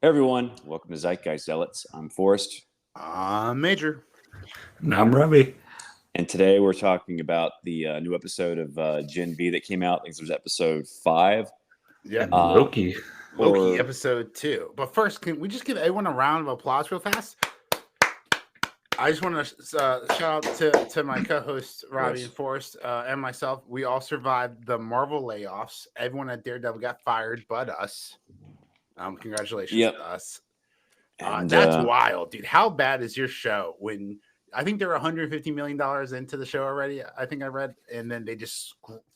Hey everyone, welcome to Zeitgeist Zealots. I'm Forrest, Major. And I'm Robbie. and today we're talking about the new episode of Gen V that came out. I think it was episode 5. Yeah. And Loki. Loki or- episode 2. But first, can we just give everyone a round of applause real fast? I just want to shout out to my co-hosts Robbie and Forrest and myself. We all survived the Marvel layoffs. Everyone at Daredevil got fired, but us. Congratulations to us. And, that's wild, dude. How bad is your show when I think they're $150 million into the show already? I think I read, and then they just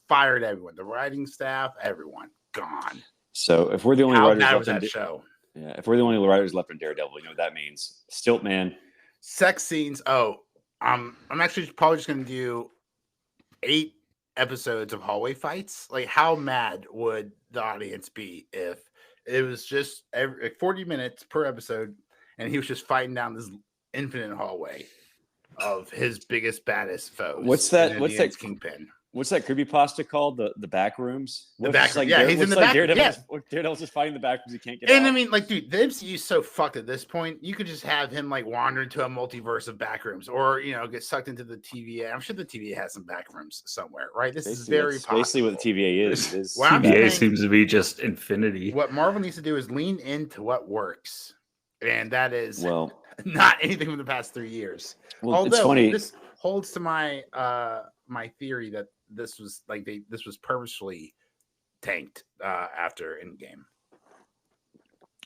fired everyone, the writing staff, everyone gone. So if we're the only How writers bad left was in that show? Yeah, if we're the only writers left in Daredevil, you know what that means. Stilt Man. Sex scenes. Oh, I'm actually probably just gonna do 8 episodes of hallway fights. Like, how mad would the audience be if it was just 40 minutes per episode and he was just fighting down this infinite hallway of his biggest, baddest foes? What's that Kingpin? What's that creepypasta called? The back rooms? The back rooms. Yeah, he's in the back. Daredevil's just fighting the back rooms. He can't get out. And I mean, like, dude, the MCU is so fucked at this point. You could just have him like wander into a multiverse of back rooms, or get sucked into the TVA. I'm sure the TVA has some back rooms somewhere, right? This is very possible. Basically what the TVA is. TVA seems to be just infinity. What Marvel needs to do is lean into what works, and that is not anything from the past 3 years. Well, although it's funny. This holds to my my theory that this was purposefully tanked after Endgame.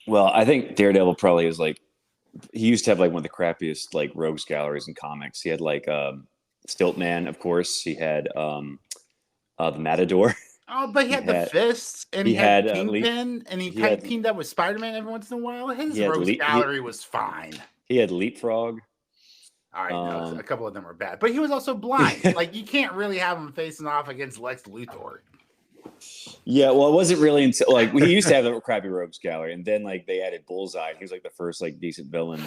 Well, I think Daredevil probably is he used to have one of the crappiest rogues galleries in comics. He had Stiltman, of course. He had the Matador. Oh, but he had the fists, and he had Kingpin, and he teamed up with Spider-Man every once in a while. His rogues gallery was fine. He had Leapfrog. All right, no, a couple of them were bad, but he was also blind. You can't really have him facing off against Lex Luthor. Yeah, well, it wasn't really until he used to have the crappy rogues gallery, and then they added Bullseye. He was the first decent villain,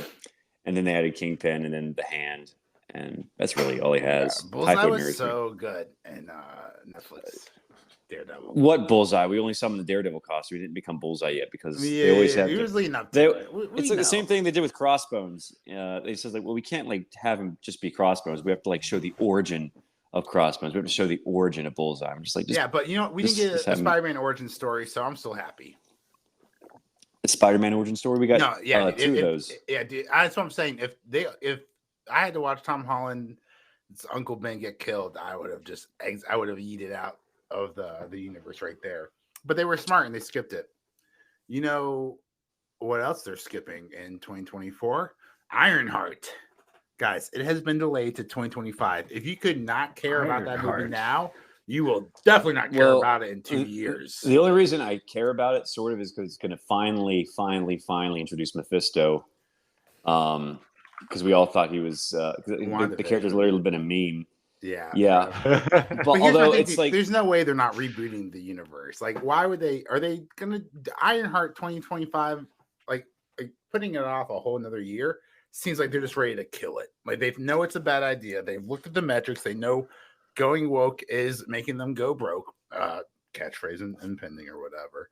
and then they added Kingpin, and then the Hand, and that's really all he has. Bullseye was so good in Netflix. Daredevil. What Bullseye? We only saw him in the Daredevil costume. He didn't become Bullseye yet because they always have. He was leading up to it. It's the same thing they did with Crossbones. They said we can't have him just be Crossbones. We have to show the origin of Crossbones. We have to show the origin of Bullseye. I'm just yeah, but we didn't get a Spider-Man origin story, so I'm still happy. The Spider-Man origin story we got. Two of those. Yeah, dude, that's what I'm saying. If I had to watch Tom Holland's Uncle Ben get killed, I would have yeeted out of the universe right there. But they were smart and they skipped it. You know what else they're skipping in 2024? Ironheart. Guys, it has been delayed to 2025. If you could not care about that movie now, you will definitely not care about it in 2 years. The only reason I care about it is because it's going to finally introduce Mephisto. Because we all thought he was the character's literally been a meme. Yeah. But although it's there's no way they're not rebooting the universe. Why would they? Are they gonna Ironheart 2025? Putting it off a whole another year seems like they're just ready to kill it. They know it's a bad idea. They've looked at the metrics. They know going woke is making them go broke. Catchphrase and pending or whatever.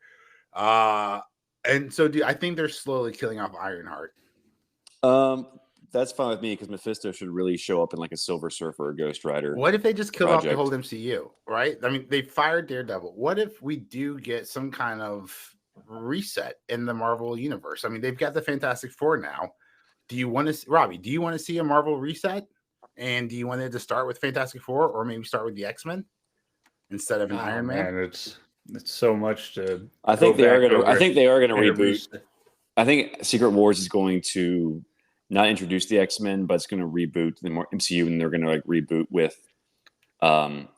And so I think they're slowly killing off Ironheart. That's fine with me because Mephisto should really show up in a Silver Surfer or Ghost Rider. What if they just kill off the whole MCU, right? I mean, they fired Daredevil. What if we do get some kind of reset in the Marvel universe? I mean, they've got the Fantastic Four now. Do you want to, Robbie, do you want to see a Marvel reset? And do you want it to start with Fantastic Four or maybe start with the X-Men instead of an Iron Man? It's so much to I think they are going to reboot. I think Secret Wars is going to not introduce the X-Men, but it's going to reboot the MCU, and they're going to reboot with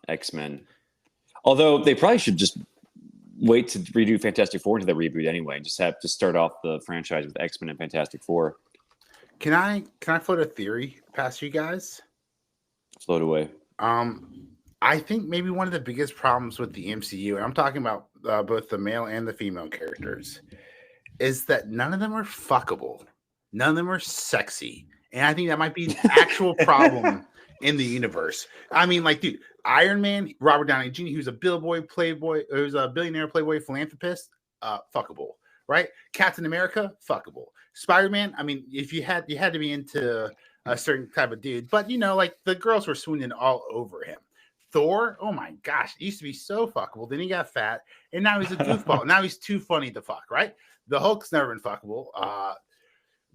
X-Men. Although they probably should just wait to redo Fantastic Four into the reboot anyway, and just start off the franchise with X-Men and Fantastic Four. Can I float a theory past you guys? Float away. I think maybe one of the biggest problems with the MCU, and I'm talking about both the male and the female characters, is that none of them are fuckable. None of them are sexy. And I think that might be an actual problem in the universe. I mean, dude, Iron Man, Robert Downey Jr., who's a billionaire playboy philanthropist, fuckable. right? Captain America, fuckable. Spider-Man, I mean, if you had to be into a certain type of dude, but like the girls were swooning all over him. Thor, oh my gosh, he used to be so fuckable. Then he got fat, and now he's a goofball. Now he's too funny to fuck, right? The Hulk's never been fuckable.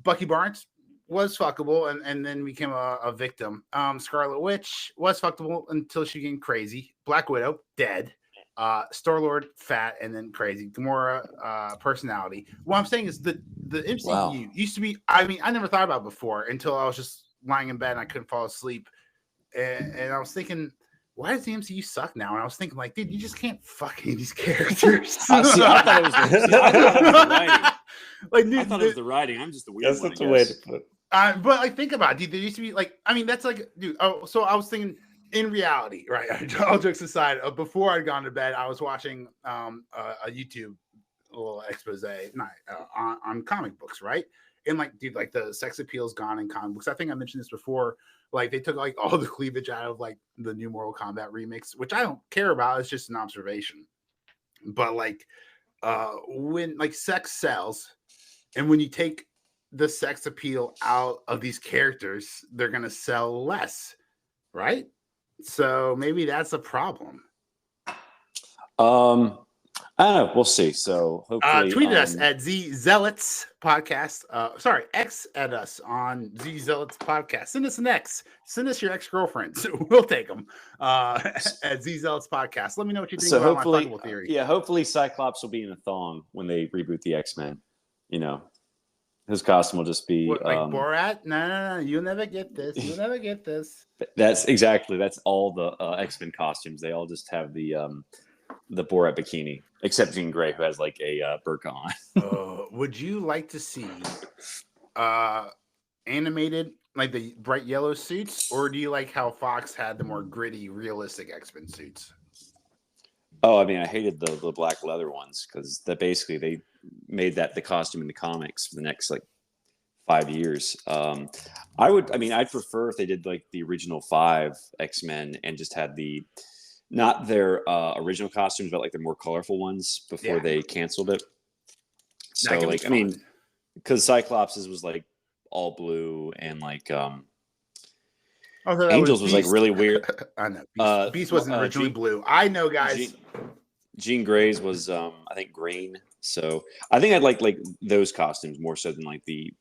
Bucky Barnes was fuckable and then became a victim. Scarlet Witch was fuckable until she became crazy. Black Widow, dead. Star-Lord, fat, and then crazy. Gamora, personality. What I'm saying is the MCU used to be, I mean, I never thought about it before until I was just lying in bed and I couldn't fall asleep. And I was thinking, why does the MCU suck now? And I was thinking, like, dude, you just can't fuck any of these characters. I thought it was the writing. Like, dude, I thought it was the writing. I'm just the weird That's one. not the way to put it. But like, think about it, dude. There used to be like, I mean, that's like, dude. Oh, so I was thinking, in reality, right? All jokes aside, before I'd gone to bed, I was watching a YouTube little expose on comic books, right? And like, dude, like the sex appeal's gone in comic books. I think I mentioned this before. Like, they took like all the cleavage out of like the new Mortal Kombat remix, which I don't care about. It's just an observation. But like, when like sex sells, and when you take the sex appeal out of these characters, they're gonna sell less, right? So maybe that's a problem. I don't know. We'll see. So hopefully, tweet at us at Zealots podcast. X at us on Zealots podcast. Send us an X. Send us your ex-girlfriends. We'll take them at Zealots podcast. Let me know what you think about my fuckable theory. Yeah, hopefully Cyclops will be in a thong when they reboot the X-Men. His costume will just be what, like Borat. No, you'll never get this. You'll never get this. That's all the X-Men costumes. They all just have the Borat bikini, except Jean Grey, who has like a burqa on. Would you like to see animated, like the bright yellow suits, or do you like how Fox had the more gritty, realistic X-Men suits? Oh, I mean, I hated the black leather ones because they made that the costume in the comics for the next like 5 years. I'd prefer if they did like the original 5 X-Men and just had not their original costumes, but like the more colorful ones before they canceled it. So like, I mean, because Cyclops was like all blue and like Angels was like really weird. I know Beast wasn't originally blue. I know, guys. Jean Grey's was I think green. So I think I'd like those costumes more so than like the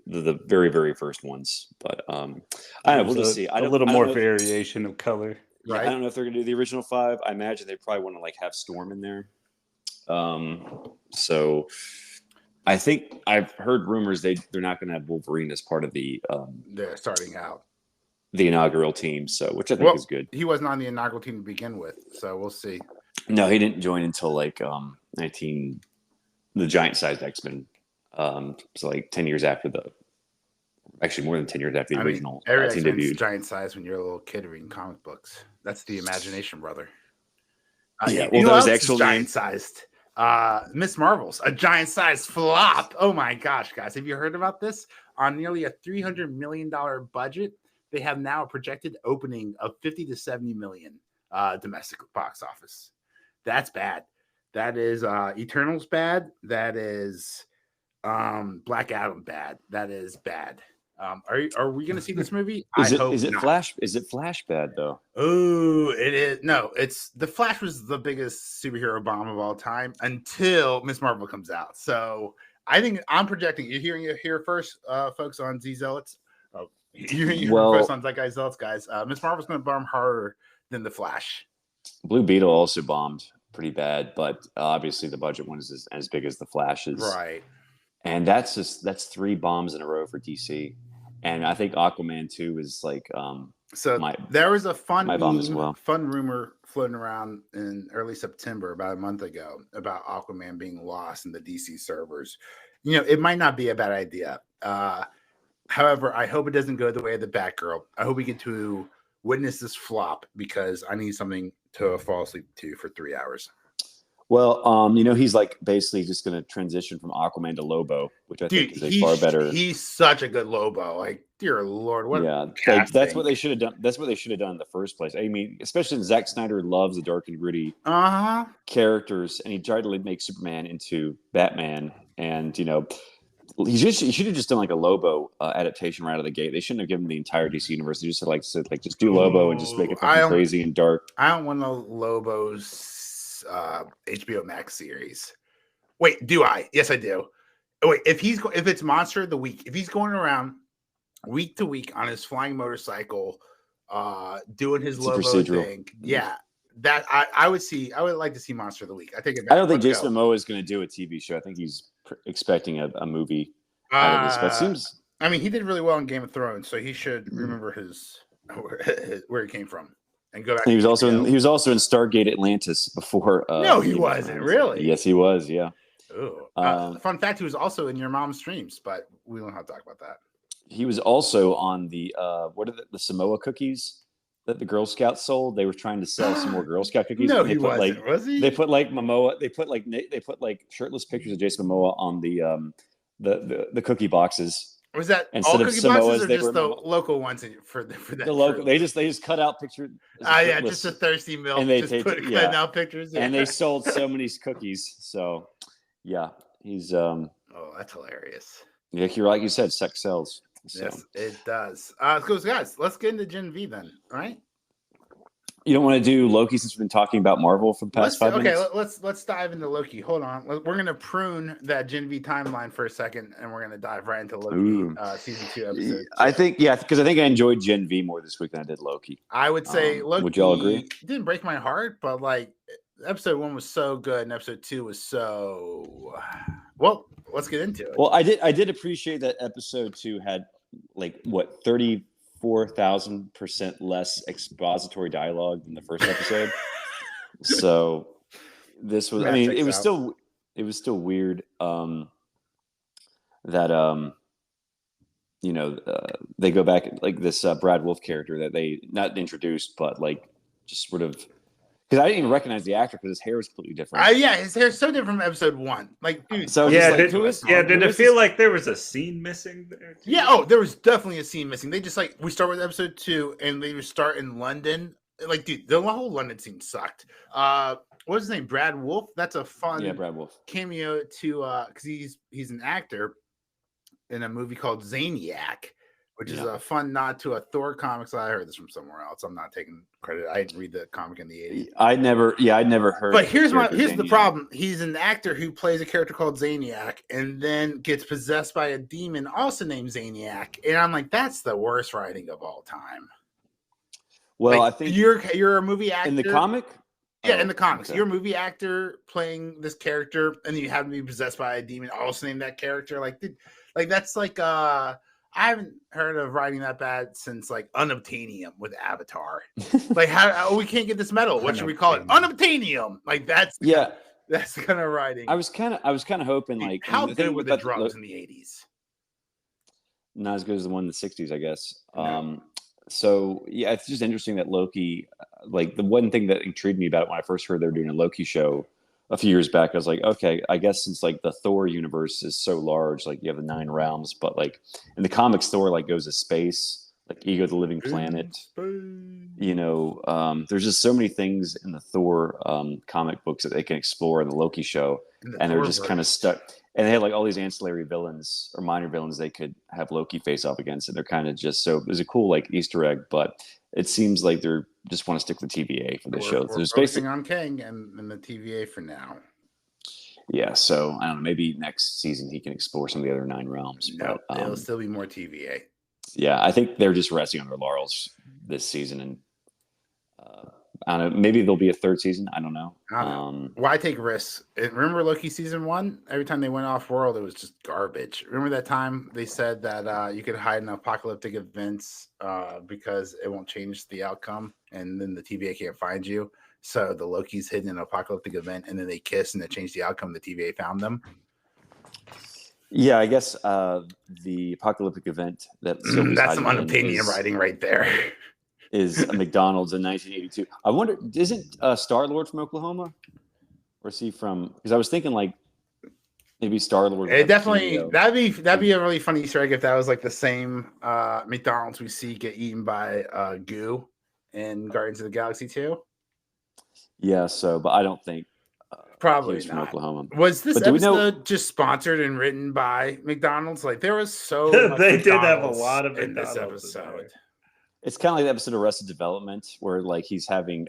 very, very first ones. But I don't know. We'll just see. A little more variation of color. Right. I don't know if they're gonna do the original 5. I imagine they probably want to like have Storm in there. So I think I've heard rumors they're not gonna have Wolverine as part of the they're starting out the inaugural team. So which I think is good. He wasn't on the inaugural team to begin with, so we'll see. No, he didn't join until like the giant sized X-Men. So like 10 years after actually more than 10 years after the original every team X-Men's debuted. giant size when you're a little kid reading comic books. That's the imagination, brother. Yeah, well, that was the actual giant sized. Miss Marvel's a giant sized flop. Oh my gosh, guys. Have you heard about this? On nearly a $300 million budget, they have now a projected opening of 50 to 70 million domestic box office. That's bad. That is Eternals bad. That is Black Adam bad. That is bad. Are we going to see this movie? Is it Flash bad though? Oh, it is. No, it's the Flash was the biggest superhero bomb of all time until Miss Marvel comes out. So I think I'm projecting. You're hearing it here first, folks on Z Zealots. You're hearing it first on Zeitgeist Zealots, guys. Miss Marvel's going to bomb harder than the Flash. Blue Beetle also bombed pretty bad, but obviously the budget one is as big as the Flash's. Right. And that's 3 bombs in a row for DC. And I think Aquaman 2 is like there was a fun bomb as well. Fun rumor floating around in early September about a month ago about Aquaman being lost in the DC servers. It might not be a bad idea. However, I hope it doesn't go the way of the Batgirl. I hope we get to witness this flop because I need something to fall asleep to for 3 hours. Well, he's like basically just going to transition from Aquaman to Lobo, which I think is a far better. He's such a good Lobo. Like, dear Lord, what? Yeah, that's what they should have done. That's what they should have done in the first place. I mean, especially since Zack Snyder loves the dark and gritty characters, and he tried to make Superman into Batman, and he should have just done like a Lobo adaptation right out of the gate. They shouldn't have given him the entire DC universe. They just said just do Lobo and just make it fucking crazy and dark. I don't want no Lobo's HBO Max series. Wait, do I? Yes, I do. Wait, if it's Monster of the Week, if he's going around week to week on his flying motorcycle, doing his Lobo thing, yeah, that I would like to see Monster of the Week. I don't think Jason Momoa is going to do a TV show. I think he's expecting a movie out of this. But it seems. I mean, he did really well in Game of Thrones, so he should remember where he came from. And go back. And he was also in Stargate Atlantis before. No, he wasn't really. Yes, he was. Yeah. Ooh. Fun fact: he was also in your mom's streams, but we don't have to talk about that. He was also on the what are the Samoa cookies that the Girl Scouts sold? They were trying to sell some more Girl Scout cookies. No, he wasn't. Was he? They put Momoa. They put shirtless pictures of Jason Momoa on the cookie boxes. Was that instead all of cookie Samoas, boxes or just the local ones for that? The local. They just cut out pictures. Yeah, just a thirsty milk. And they cutting out pictures. Yeah. And they sold so many cookies. So, yeah, he's. Oh, that's hilarious. Yeah, like you said, sex sells. So. Yes, it does. Guys, let's get into Gen V then. All right. You don't want to do Loki since we've been talking about Marvel for the past 5 minutes? Okay, let's dive into Loki. Hold on. We're going to prune that Gen V timeline for a second, and we're going to dive right into Loki season 2 episode 2. I think, because I think I enjoyed Gen V more this week than I did Loki. I would say Loki. Would y'all agree? It didn't break my heart, but episode 1 was so good, and episode 2 was so. Well, let's get into it. Well, I did appreciate that episode 2 had 34,000% less expository dialogue than the first episode. So this was, it was still weird that they go back this Brad Wolf character that they not introduced, but just sort of. Because I didn't even recognize the actor because his hair is completely different. Yeah, his hair is so different from episode 1. Dude. So did it feel like there was a scene missing there? Too? Yeah. There was definitely a scene missing. They just we start with episode 2 and they just start in London. Dude, the whole London scene sucked. What's his name? Brad Wolf. That's a fun Brad Wolf cameo to because he's an actor in a movie called Zaniac, which is a fun nod to a Thor comics. I heard this from somewhere else. I'm not taking credit. I didn't read the comic in the 80s. I'd never heard. But here's the problem. He's an actor who plays a character called Zaniac and then gets possessed by a demon also named Zaniac. And I'm like, that's the worst writing of all time. Well, I think you're a movie actor. In the comic? Yeah, in the comics. Okay. You're a movie actor playing this character and you have to be possessed by a demon also named that character. That's I haven't heard of writing that bad since Unobtainium with Avatar. How we can't get this medal. What should we call it? Unobtainium. That's the kind of writing. I was kind of hoping how good were the drugs in the 80s? Not as good as the one in the 60s, I guess. No. So yeah, it's just interesting that Loki. The one thing that intrigued me about it when I first heard they were doing a Loki show a few years back, I was like, okay, I guess since the Thor universe is so large, you have the 9 realms, but in the comics, Thor goes to space, Ego the Living Planet. There's just so many things in the Thor comic books that they can explore in the Loki show, and they're just kind of stuck. And they had all these ancillary villains or minor villains they could have Loki face off against, and they're kind of just so. It was a cool Easter egg, but it seems like they're just want to stick with TVA for the show. We're focusing on Kang and the TVA for now. Yeah, so I don't know. Maybe next season he can explore some of the other 9 realms. No, there'll still be more TVA. Yeah, I think they're just resting on their laurels this season, and I don't know. Maybe there'll be a 3rd season. I don't know. Why take risks? Remember Loki season 1? Every time they went off world, it was just garbage. Remember that time they said that you could hide in apocalyptic events because it won't change the outcome, and then the TVA can't find you. So the Loki's hidden in an apocalyptic event, and then they kiss, and it changed the outcome. The TVA found them. Yeah, I guess the apocalyptic event that that's some unobtainium writing right there. Is a McDonald's in 1982. I wonder, isn't Star-Lord from Oklahoma? or is he from? Because I was thinking like maybe Star Lord. It definitely that'd be a really funny Easter egg if that was like the same McDonald's we see get eaten by goo in Guardians of the Galaxy 2. Yeah. So, but I don't think he Probably was from not. Oklahoma. Was this But do we know- episode just sponsored and written by McDonald's? Like there was so much They did have a McDonald's lot of in this McDonald's in episode. there. It's kind of like the episode of Arrested Development where like he's having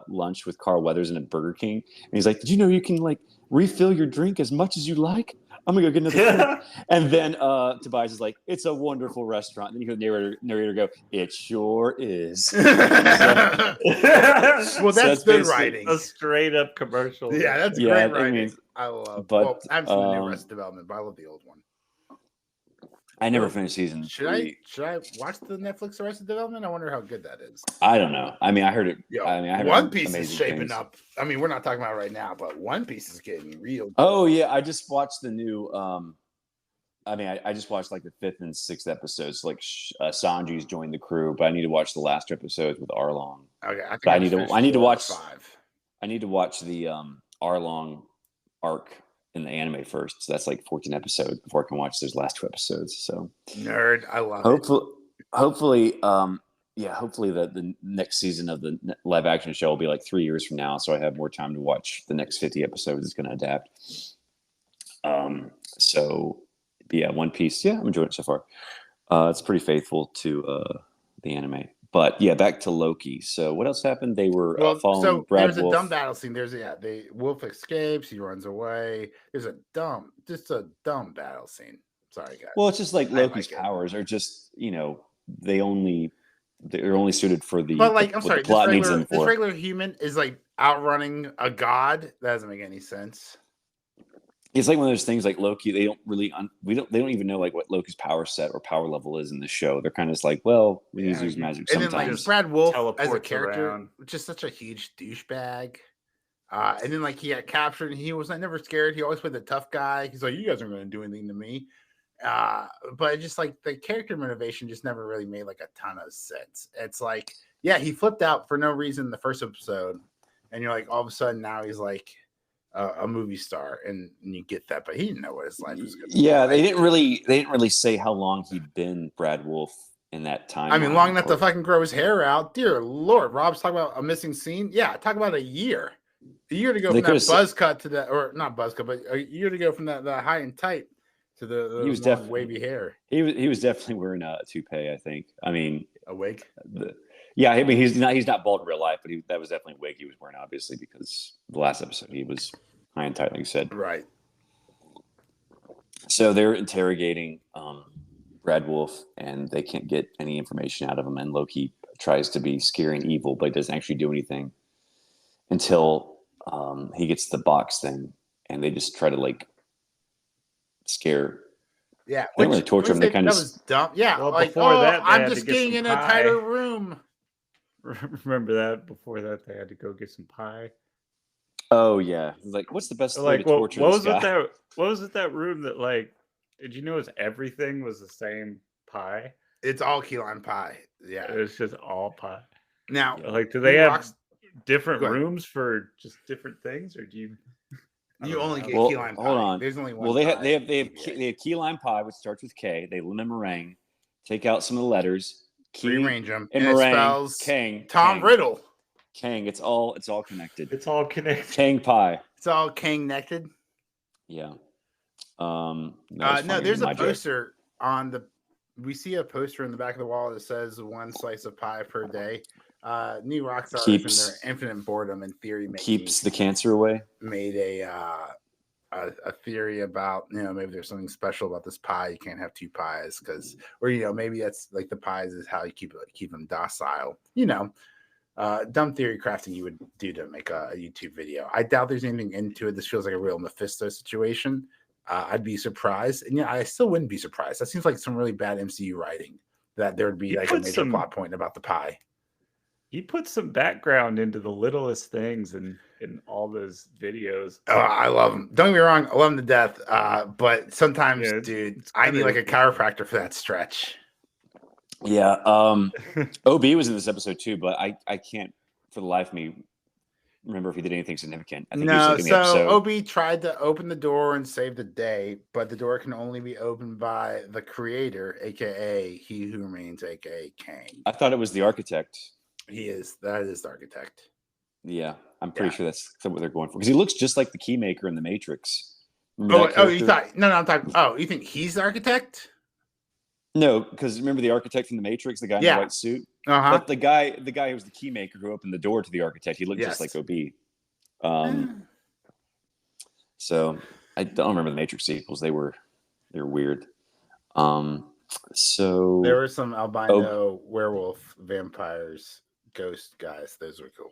lunch with Carl Weathers in a Burger King, and he's like, "Did you know you can like refill your drink as much as you like? I'm gonna go get another drink." And then Tobias is like, "It's a wonderful restaurant." And then you hear the narrator go, "It sure is." Well, that's good writing. A straight up commercial. Yeah, that's Yeah, great I writing. mean, I love. but, Well, I haven't seen the new Arrested Development, but I love the old one. I never finished season Should 3. I watch the Netflix Arrested Development? I wonder how good that is. I don't know. I mean, I heard it. Yo, I mean, I heard One Piece is amazing shaping things. up. I mean, we're not talking about it right now, but One Piece is getting real. Oh yeah, I just watched the new. I mean, I just watched like the 5th and 6th episodes. Like Sanji's joined the crew, but I need to watch the last 2 episodes with Arlong. Okay, I, think But I need to watch. 5. I need to watch the Arlong arc in the anime first. So that's like 14 episodes before I can watch those last 2 episodes. So Nerd, I love it. hopefully, hopefully the next season of the live action show will be like 3 years from now, so I have more time to watch the next 50 episodes. It's going to adapt. So yeah, One Piece. Yeah, I'm enjoying it so far. It's pretty faithful to the anime. But yeah, back to Loki. So what else happened? They were following Brad there's Wolf. a dumb battle scene. Wolf escapes. He runs away. There's a dumb battle scene. Sorry, guys. Well, it's just like Loki's powers are just they're only suited for the. But like, the, I'm sorry, the plot needs this them for. regular human is like outrunning a god. That doesn't make any sense. It's like one of those things like Loki. They don't really they don't even know like what Loki's power set or power level is in the show. They're kind of just like, well, we need to use magic and sometimes. then like Brad Wolf as a teleports character, around. which is such a huge douchebag. And then like he got captured and he was like never scared. He always played the tough guy. He's like, you guys aren't going to do anything to me. But just like the character motivation just never really made like a ton of sense. It's like, yeah, he flipped out for no reason in the first episode, and you're like, all of a sudden now he's like a movie star, and you get that, but he didn't know what his life was going to be. Yeah, they didn't really say how long he'd been Brad Wolf in that time. I mean, long enough to fucking grow his hair out. Dear Lord, Rob's talking about a missing scene. Yeah, talk about a year. A year to go from that buzz cut to that, or not buzz cut, but a year to go from that high and tight to the he was definitely wavy hair. He was definitely wearing a toupee. I think. I mean, a wig. Yeah, I mean he's not bald in real life, but that was definitely a wig he was wearing, obviously, because the last episode he was high and tight, like you said. Right. So they're interrogating Brad Wolf, and they can't get any information out of him. And Loki tries to be scary and evil, but he doesn't actually do anything until he gets the box thing, and they just try to like scare. Yeah, they don't really torture him. They kind of that was dumb. Yeah, well, like before that, I'm just getting in a tighter room. Remember that? Before that, they had to go get some pie. Oh yeah, like what's the best way to torture what this guy? What was it that room that like? Did you notice everything was the same pie? It's all key lime pie. Yeah, it was just all pie. Now, like, do they have different rooms for just different things, or do you? You only get key lime pie. Hold on. There's only one. Well, they have key lime pie, which starts with K. They lemon meringue. Take out some of the letters. Rearrange them. And it meringue. spells Kang. Tom Riddle. Kang. It's all connected. It's all connected. Kang pie. It's all Kang-nected. Yeah. No, there's a poster on the. We see a poster in the back of the wall that says 1 slice of pie per day. New Rockstar in their infinite boredom and theory keeps the cancer away. Made a theory about maybe there's something special about this pie. You can't have 2 pies because, or maybe that's like the pies is how you keep them docile. Dumb theory crafting you would do to make a YouTube video. I doubt there's anything into it. This feels like a real Mephisto situation. I'd be surprised, and I still wouldn't be surprised. That seems like some really bad MCU writing. That there would be like a major plot point about the pie. He put some background into the littlest things in all those videos. Oh, I love him. Don't get me wrong, I love him to death. But sometimes, dude, I need like a chiropractor for that stretch. Yeah. OB was in this episode too, but I can't for the life of me remember if he did anything significant. I think he was No, like in the so episode. Obi tried to open the door and save the day, but the door can only be opened by the creator, aka He Who Remains, aka Kang. I thought it was the architect. That is the architect. Yeah, I'm pretty sure that's what they're going for because he looks just like the Keymaker in the Matrix. You character? thought no, I'm talking. Oh, you think he's the architect? No, because remember the architect from the Matrix, the guy in the white suit. But the guy who was the Keymaker who opened the door to the architect, he looked just like Obi. So I don't remember the Matrix sequels. They were weird. So there were some albino werewolf vampires, ghost guys. Those were cool.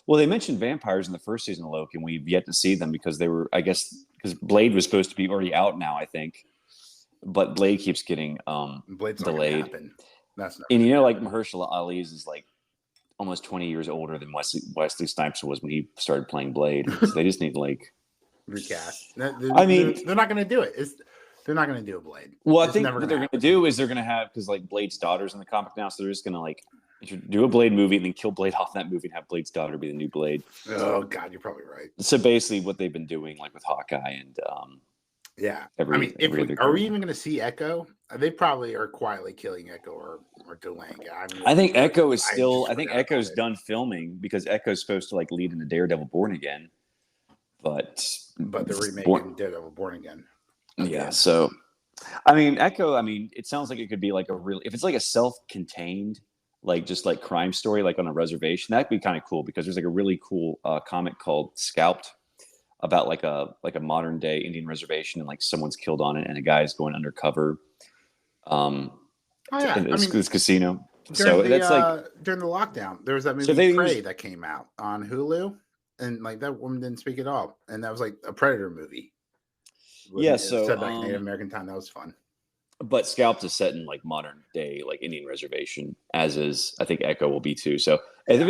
Well, they mentioned vampires in the first season of Loki, and we've yet to see them because they were, I guess, because Blade was supposed to be already out now, I think. But Blade keeps getting Blade's delayed. That's not and you know, like Mahershala Ali's is like almost 20 years older than Wesley Snipes was when he started playing Blade. So they just need to like recast. They're not going to do it. They're not going to do a Blade. Well, I think what they're going to do is they're going to have, because like Blade's daughter's in the comic now, so they're just going to like do a Blade movie and then kill Blade off that movie and have Blade's daughter be the new Blade. Oh God, you're probably right. So basically, what they've been doing, like with Hawkeye and are we even going to see Echo? They probably are quietly killing Echo or delaying it. I think Echo is still. I think Echo's done filming because Echo's supposed to like lead into Daredevil Born Again, but they're remaking Daredevil Born Again. Okay. Yeah, so I mean, Echo. I mean, it sounds like it could be like if it's like a self-contained, like just like crime story, like on a reservation. That'd be kind of cool because there's like a really cool comic called Scalped about like a modern day Indian reservation and like someone's killed on it and a guy's going undercover. This casino. So that's like during the lockdown, there was that movie Prey that came out on Hulu, and like that woman didn't speak at all, and that was like a Predator movie. Yeah, so set back in Native American time, that was fun. But Scalped is set in like modern day, like Indian reservation, as is I think Echo will be too. So if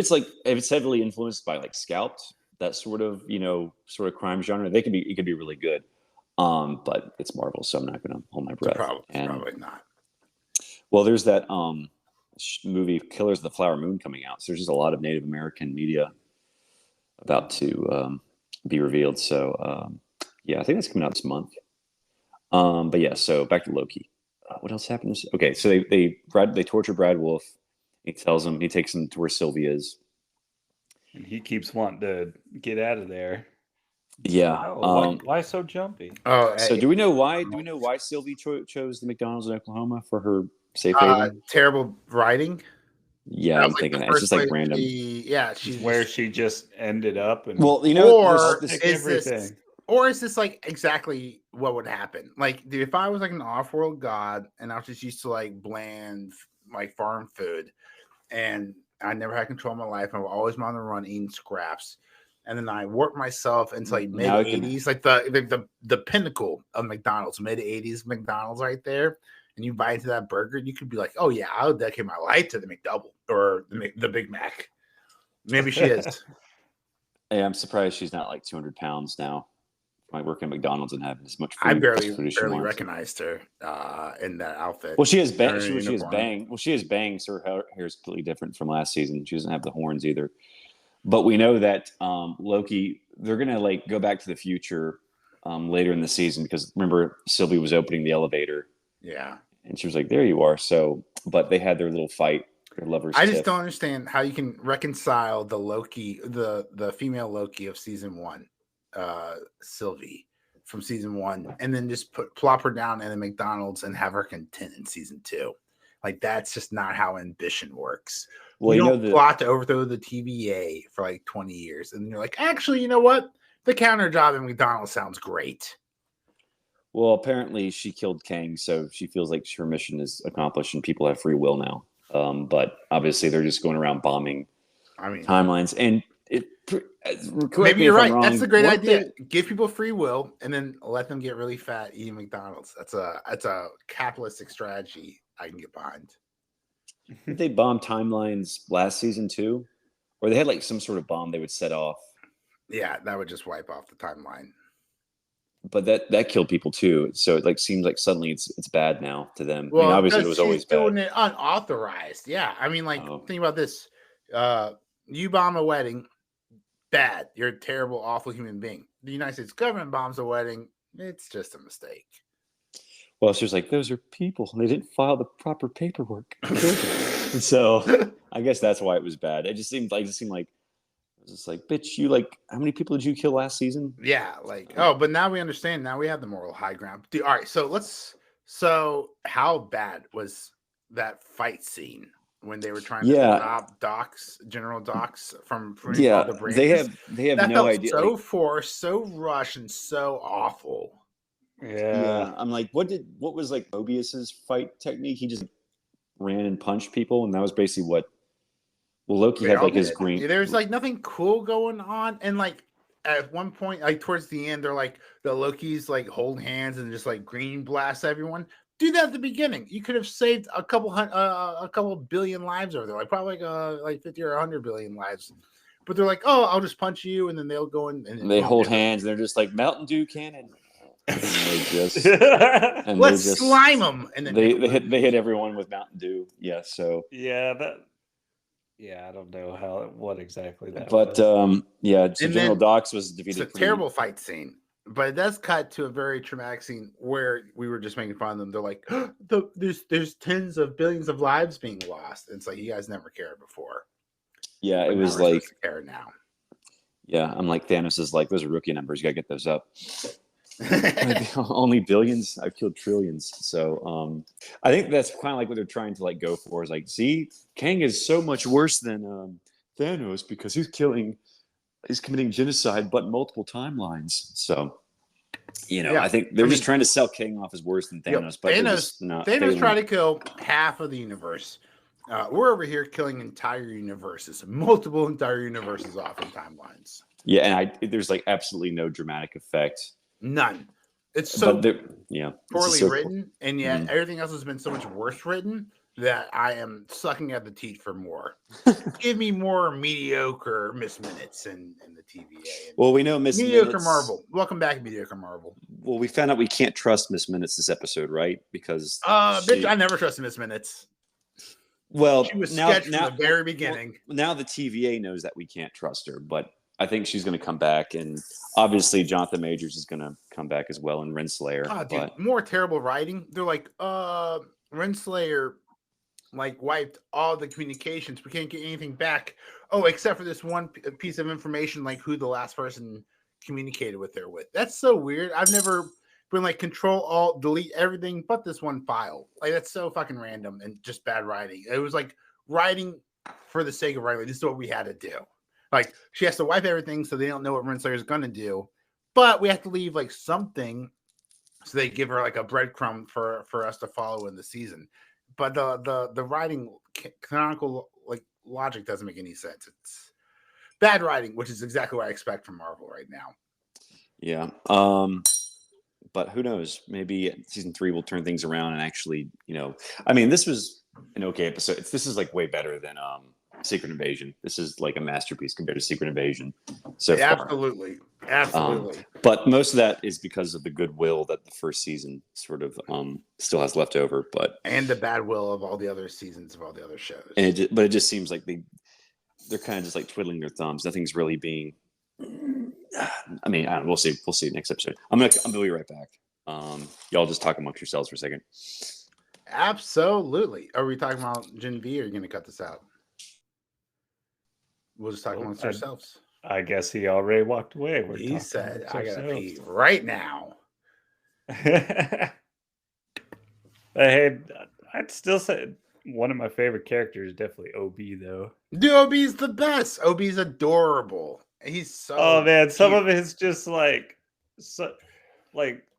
it's heavily influenced by like Scalped, that sort of crime genre, it could be really good. But it's Marvel, so I'm not going to hold my breath. Probably not. Well, there's that movie Killers of the Flower Moon coming out. So there's just a lot of Native American media about to be revealed. So yeah, I think that's coming out this month. But yeah, so back to Loki. What else happened? Okay, so they torture Brad Wolf. He takes him to where Sylvie is, and he keeps wanting to get out of there. Yeah. Why so jumpy? So do we know why? Do we know why Sylvie chose the McDonald's in Oklahoma for her safe haven? Terrible writing. Yeah, I'm thinking that. It's just like random. She's where she just ended up. And or is this like exactly what would happen? Like, dude, if I was like an off-world god and I was just used to like bland, like farm food, and I never had control of my life, I was always on the run eating scraps, and then I warped myself into like mid 80s, like the pinnacle of McDonald's, mid 80s McDonald's right there. And you bite into that burger, you could be like, oh yeah, I'll dedicate my life to the McDouble or the Big Mac. Maybe she is. Hey, I'm surprised she's not like 200 pounds now. I work at McDonald's and having as much food. I barely recognized her in that outfit. Well, she has bangs. She has bang. Well, she has bangs. So her hair is completely different from last season. She doesn't have the horns either. But we know that Loki, they're gonna like go back to the future later in the season because remember Sylvie was opening the elevator. Yeah, and she was like, "There you are." So, but they had their little fight. Their lovers. I just don't understand how you can reconcile the Loki, the female Loki of season 1. Sylvie from season 1 and then just plop her down in a McDonald's and have her content in season 2. Like that's just not how ambition works. Well, you don't plot to overthrow the TVA for like 20 years and then you're like, actually, you know what? The counter job at McDonald's sounds great. Well, apparently she killed Kang, so she feels like her mission is accomplished and people have free will now. But obviously they're just going around bombing timelines and maybe you're right. That's a great idea. Give people free will and then let them get really fat eating McDonald's. That's a capitalistic strategy I can get behind. Did they bomb timelines last season too? Or they had like some sort of bomb they would set off. Yeah, that would just wipe off the timeline. But that killed people too. So it like seems like suddenly it's bad now to them. Well, obviously it was always bad. Doing it unauthorized. Yeah. I mean, like think about this. You bomb a wedding. bad. You're a terrible, awful human being. The United States government bombs a wedding. It's just a mistake. Well, she was like, those are people. They didn't file the proper paperwork. And so I guess that's why it was bad. It just seemed like it was just like, bitch, you like how many people did you kill last season? Yeah, like but now we understand. Now we have the moral high ground. Dude, all right, so how bad was that fight scene when they were trying to stop General Docs from all the branches? They have that no felt idea. So forced, so rushed, and so awful. Yeah. I'm like, what was like Mobius's fight technique? He just ran and punched people, and that was basically what. Well, Loki had like his green. There's like nothing cool going on, and like at one point, like towards the end, they're like the Lokis like hold hands and just like green blast everyone. Do that at the beginning. You could have saved a couple billion lives over there, like probably like 50 or 100 billion lives. But they're like, oh, I'll just punch you, and then they'll go in and they hold hands. And they're just like Mountain Dew cannon. And let's slime them, and then they hit everyone with Mountain Dew. Yeah, so I don't know what exactly that was. But so General Docs was defeated. It's a terrible fight scene, but it does cut to a very traumatic scene where we were just making fun of them. They're like, there's tens of billions of lives being lost. It's like, you guys never cared before. Yeah, it was like care now. Yeah, I'm like, Thanos is like, those are rookie numbers. You gotta get those up. Only billions. I've killed trillions. So I think that's kind of like what they're trying to like go for, is like, see, Kang is so much worse than Thanos because he's committing genocide, but multiple timelines. So I think they're just trying to sell Kang off as worse than Thanos. But Thanos tried to kill half of the universe. We're over here killing entire universes, multiple entire universes off in timelines. Yeah, and there's like absolutely no dramatic effect. None. It's so poorly written, and yet everything else has been so much worse written that I am sucking at the teeth for more. Give me more mediocre Miss Minutes in the TVA. Well, we know mediocre Marvel. Welcome back, mediocre Marvel. Well, we found out we can't trust Miss Minutes this episode, right? Because bitch, I never trusted Miss Minutes. Well, she was sketched from the very beginning. Well, now the TVA knows that we can't trust her, but I think she's going to come back, and obviously Jonathan Majors is going to come back as well, and Renslayer. Oh, dude, more terrible writing. They're like, Renslayer like wiped all the communications. We can't get anything back. Oh, except for this one piece of information, like who the last person communicated with her with. That's so weird. I've never been like Control Alt delete everything but this one file. Like, that's so fucking random and just bad writing. It was like writing for the sake of writing. Like, this is what we had to do. Like, she has to wipe everything so they don't know what Renslayer is going to do. But we have to leave like something so they give her like a breadcrumb for us to follow in the season. But the writing canonical like logic doesn't make any sense. It's bad writing, which is exactly what I expect from Marvel right now. Yeah. But who knows? Maybe season 3 will turn things around and actually, I mean, this was an okay episode. This is like way better than Secret Invasion. This is like a masterpiece compared to Secret Invasion. So absolutely. But most of that is because of the goodwill that the first season sort of still has left over. And the bad will of all the other seasons of all the other shows. And it just seems like they're kind of just like twiddling their thumbs. Nothing's really being. I mean, I don't know, we'll see. We'll see next episode. I'm gonna be right back. Y'all just talk amongst yourselves for a second. Absolutely. Are we talking about Gen V, or are you gonna cut this out? We'll just talk amongst ourselves. I guess he already walked away. He said, "I gotta pee right now." Hey, I'd still say one of my favorite characters is definitely OB, though. Dude, OB's the best. OB's adorable. He's so. Oh man, some of it is just like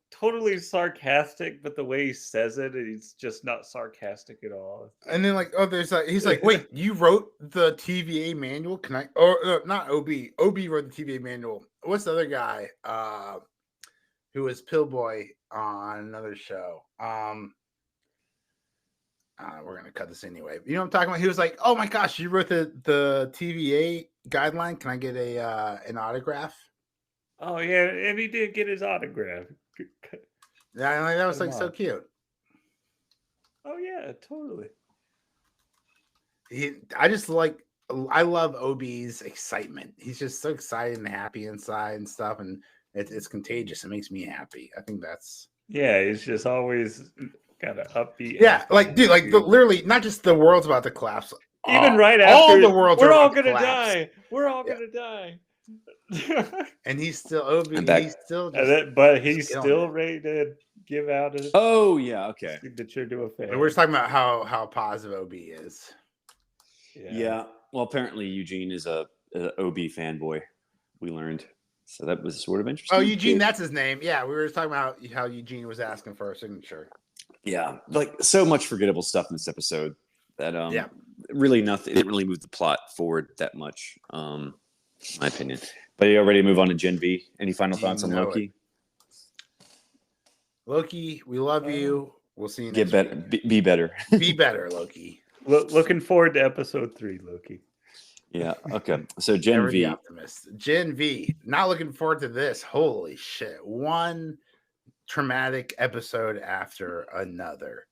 totally sarcastic, but the way he says it, he's just not sarcastic at all. And then he's like, wait, you wrote the TVA manual? Can I? Or not OB. OB wrote the TVA manual. What's the other guy? Who was Pillboy on another show? We're gonna cut this anyway. You know what I'm talking about? He was like, "Oh my gosh, you wrote the TVA guideline. Can I get an autograph?" Oh yeah, and he did get his autograph. Yeah, that was like so cute. Oh yeah, totally. I just like I love OB's excitement. He's just so excited and happy inside and stuff, and it's contagious. It makes me happy. I think that's Yeah, he's just always got an upbeat. yeah, like dude, like literally, not just the world's about to collapse. Even right all after the worlds we're are all about to gonna collapse. die. We're all Yeah. gonna die. And he's still OB. I'm back. He's still just But he's killing still it. ready to give out a Oh yeah, okay. signature to a fan. And we're just talking about how positive OB is. Yeah. Well, apparently Eugene is a OB fanboy. We learned, so that was sort of interesting. Oh, Eugene, that's his name. Yeah, we were just talking about how Eugene was asking for a signature. Yeah, like so much forgettable stuff in this episode that Yeah. really nothing. It didn't really move the plot forward that much, in my opinion. But are you ready to move on to Gen V? Any final thoughts on Loki? Loki, we love you. We'll see you Get next better. week. Be better. Be better, Loki. Looking forward to episode 3, Loki. Yeah. Okay. So Gen Never V. the optimist. Gen V. Not looking forward to this. Holy shit. One traumatic episode after another.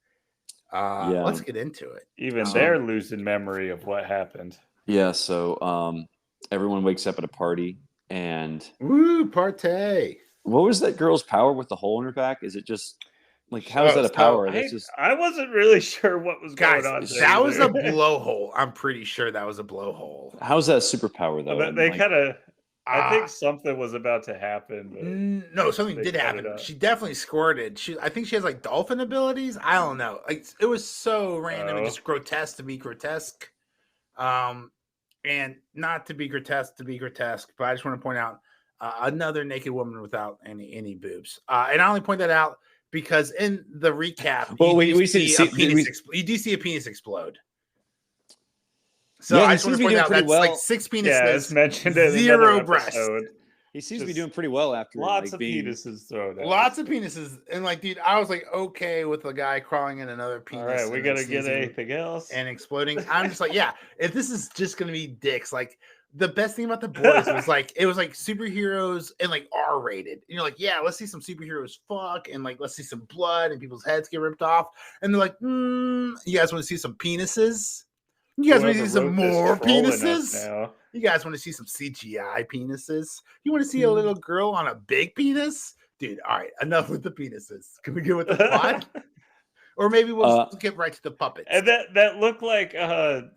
Yeah. Let's get into it. Even they're losing memory of what happened. Yeah. So everyone wakes up at a party, and Woo, partay. what was that girl's power with the hole in her back? Is it just like how is that a power? That's just I wasn't really sure what was Guys, going on. that was a blowhole. I'm pretty sure that was a blowhole. how's that a superpower though? But they Like, kind of. I think something was about to happen. No, something they did cut happen. it up. She definitely squirted. I think she has like dolphin abilities. I don't know. Like it was so random and just grotesque to be grotesque. And not to be grotesque but I just want to point out another naked woman without any boobs. And I only point that out because in the recap, well, you we do see a penis explode. So yeah, I he just want seems to to be point doing out pretty that's well. like 6 penises, Yeah, it's mentioned in zero another breasts. episode. He seems to be Just doing pretty well after Lots like, of being penises thrown out. Lots of penises. And like, dude, I was like, okay with a guy crawling in another penis. All right, we and gotta then get sneezing anything else. and exploding. I'm just like, yeah, if this is just gonna be dicks, like the best thing about the boys was like it was like superheroes and like R-rated. And you're like, yeah, let's see some superheroes fuck and like let's see some blood and people's heads get ripped off. And they're like, you guys want to see some penises? You guys want to see some more penises? You guys want to see some CGI penises? You want to see a little girl on a big penis? Dude, all right, enough with the penises. Can we get with the plot? Or maybe we'll just get right to the puppets. And that looked like it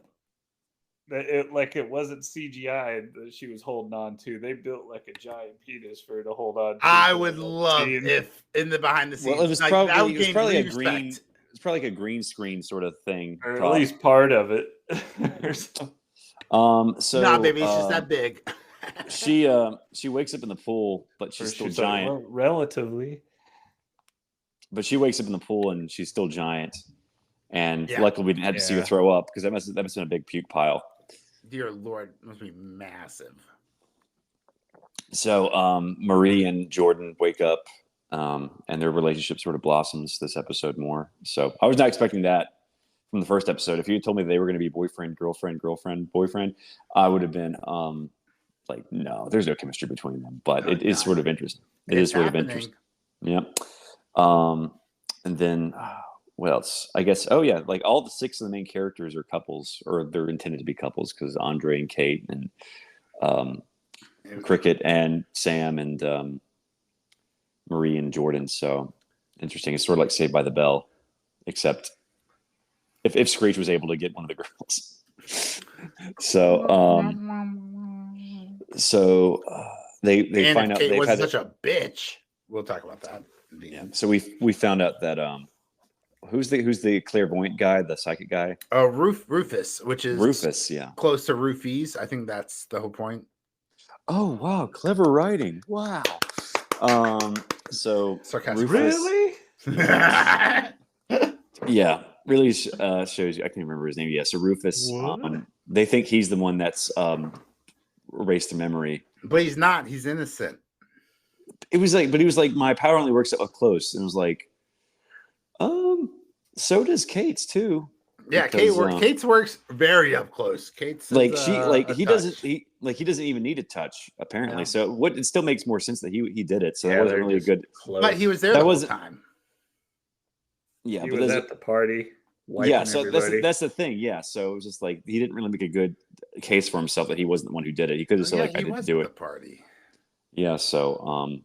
wasn't CGI that she was holding on to. They built like a giant penis for her to hold on to. I would love if in the behind the scenes. Well, it was like, probably a green. It's probably like a green screen sort of thing, or at least part of it. So nah, baby, it's just that big. she wakes up in the pool, but she's still giant. Relatively. But she wakes up in the pool and she's still giant. And luckily we didn't have to see her throw up because that must have been a big puke pile. Dear Lord, it must be massive. So Marie and Jordan wake up and their relationship sort of blossoms this episode more. So I was not expecting that from the first episode. If you had told me they were going to be boyfriend, girlfriend, boyfriend, I would have been like, no, there's no chemistry between them. But it is sort of interesting. It is sort of interesting. Yeah. And then what else? I guess, like all the 6 of the main characters are couples, or they're intended to be couples because Andre and Kate and Cricket and Sam and Marie and Jordan. So interesting. It's sort of like Saved by the Bell, except if Screech was able to get one of the girls. So they find out Kate they've was had such a bitch. We'll talk about that. Yeah. So we found out that who's the clairvoyant guy, the psychic guy? Rufus, which is Rufus, yeah, close to Roofies. I think that's the whole point. Oh wow, clever writing! Wow. So sarcastic. Rufus, Really? yeah, really shows you. I can't remember his name. Yeah, so Rufus. They think he's the one that's erased the memory, but he's not. He's innocent. He was like, my power only works up close, and it was like, so does Kate's too. Yeah, because, Kate's works very up close. Kate's like he doesn't even need a touch apparently. Yeah. So it still makes more sense that he did it. So that wasn't really a good. But he was there the whole time. Yeah, he but was at the party. wiping so everybody. that's the thing. Yeah, so it was just like he didn't really make a good case for himself that he wasn't the one who did it. He could have said Yeah, like I he didn't was do at it. the party. Yeah, so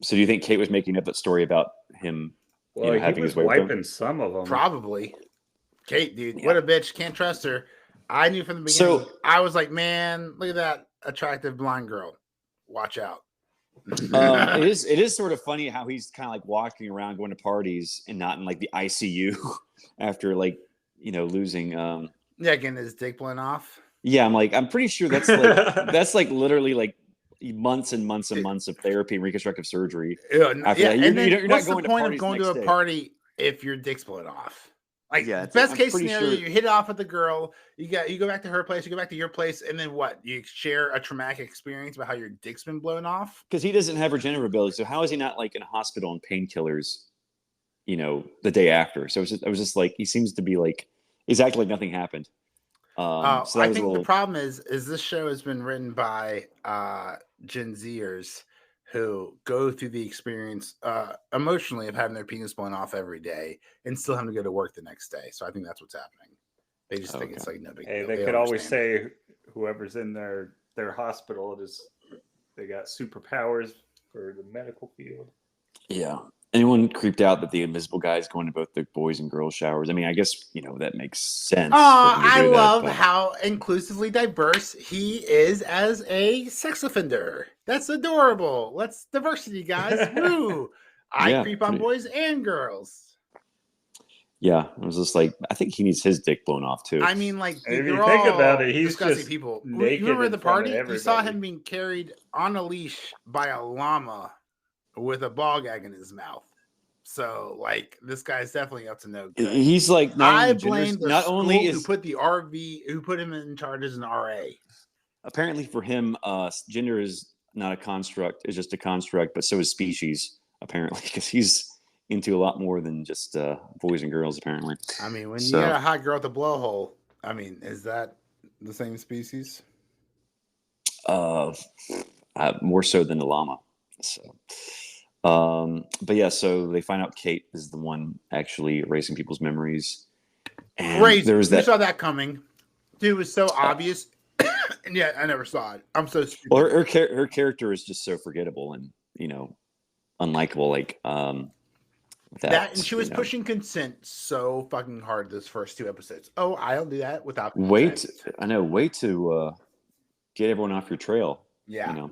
do you think Kate was making up that story about him, Well, he having was his way with him? wiping some of them. Probably. Kate, dude, Yeah. what a bitch. Can't trust her. I knew from the beginning. So- I was like, man, look at that attractive blonde girl. Watch out. It is sort of funny how he's kind of like walking around going to parties and not in like the ICU after like losing. Yeah, getting his dick blown off. Yeah, I'm pretty sure that's like literally like months and months and months of therapy and reconstructive surgery. Yeah, After that, and then you're what's not the going to point of parties going the to a next day. party if your dick's blown off? Like, Yeah, best I'm case pretty scenario, sure- you hit it off with the girl. You go back to her place. You go back to your place, and then what? You share a traumatic experience about how your dick's been blown off. Because he doesn't have regenerative ability, so how is he not like in a hospital on painkillers? The day after. So it was just like he seems to be like he's acting like nothing happened. So that I was think a little. the problem is this show has been written by Gen Zers who go through the experience emotionally of having their penis blown off every day and still having to go to work the next day. So I think that's what's happening. They just think it's like no big deal. They could don't always understand say whoever's in their hospital they got superpowers for the medical field. Yeah. Anyone creeped out that the invisible guy is going to both the boys and girls showers? I mean, I guess that makes sense. Oh, for him to I do that, love but- how inclusively diverse he is as a sex offender. That's adorable. Let's diversity, guys. Woo! I Yeah, creep on pretty- boys and girls. Yeah, it was just like I think he needs his dick blown off too. I mean, like, If they're you think all about it, he's disgusting just people. You naked remember in the front of party? You saw everybody. him being carried on a leash by a llama with a ball gag in his mouth. So, like, this guy's definitely up to no good. He's like not I only blame genders- the not school only who is put him in charge as an RA. apparently for him, gender is not a construct; it's just a construct. But so is species, apparently, because he's into a lot more than just boys and girls. Apparently, I mean, when So- you got a hot girl at the blowhole, I mean, is that the same species? more so than the llama. So, but yeah, so they find out Kate is the one actually erasing people's memories. And Crazy. there was We that. saw that coming. Dude, it was so obvious. And yeah, I never saw it. I'm so stupid. Well, her character is just so forgettable and unlikable. Like that and she was you know, pushing consent so fucking hard this first 2 episodes. Oh, I don't do that without Wait, consent. I know. Way to get everyone off your trail. Yeah.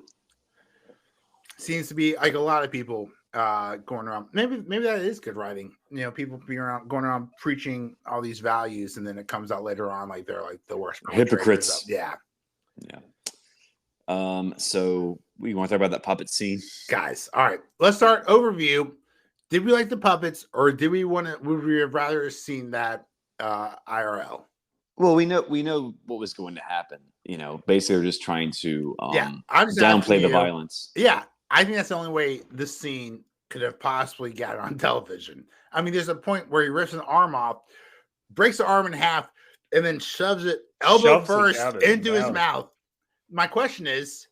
Seems to be like a lot of people going around. Maybe that is good writing. People going around preaching all these values, and then it comes out later on like they're like the worst perpetrators Hypocrites. Yeah. So we want to talk about that puppet scene. Guys, all right. Let's start overview. Did we like the puppets, or would we have rather seen that IRL? Well, we know what was going to happen. Basically, they're just trying to I'm just downplay asking the you. violence. Yeah, I think that's the only way this scene could have possibly got on television. I mean, there's a point where he rips an arm off, breaks the arm in half, and then shoves it elbow first into his mouth. My question is,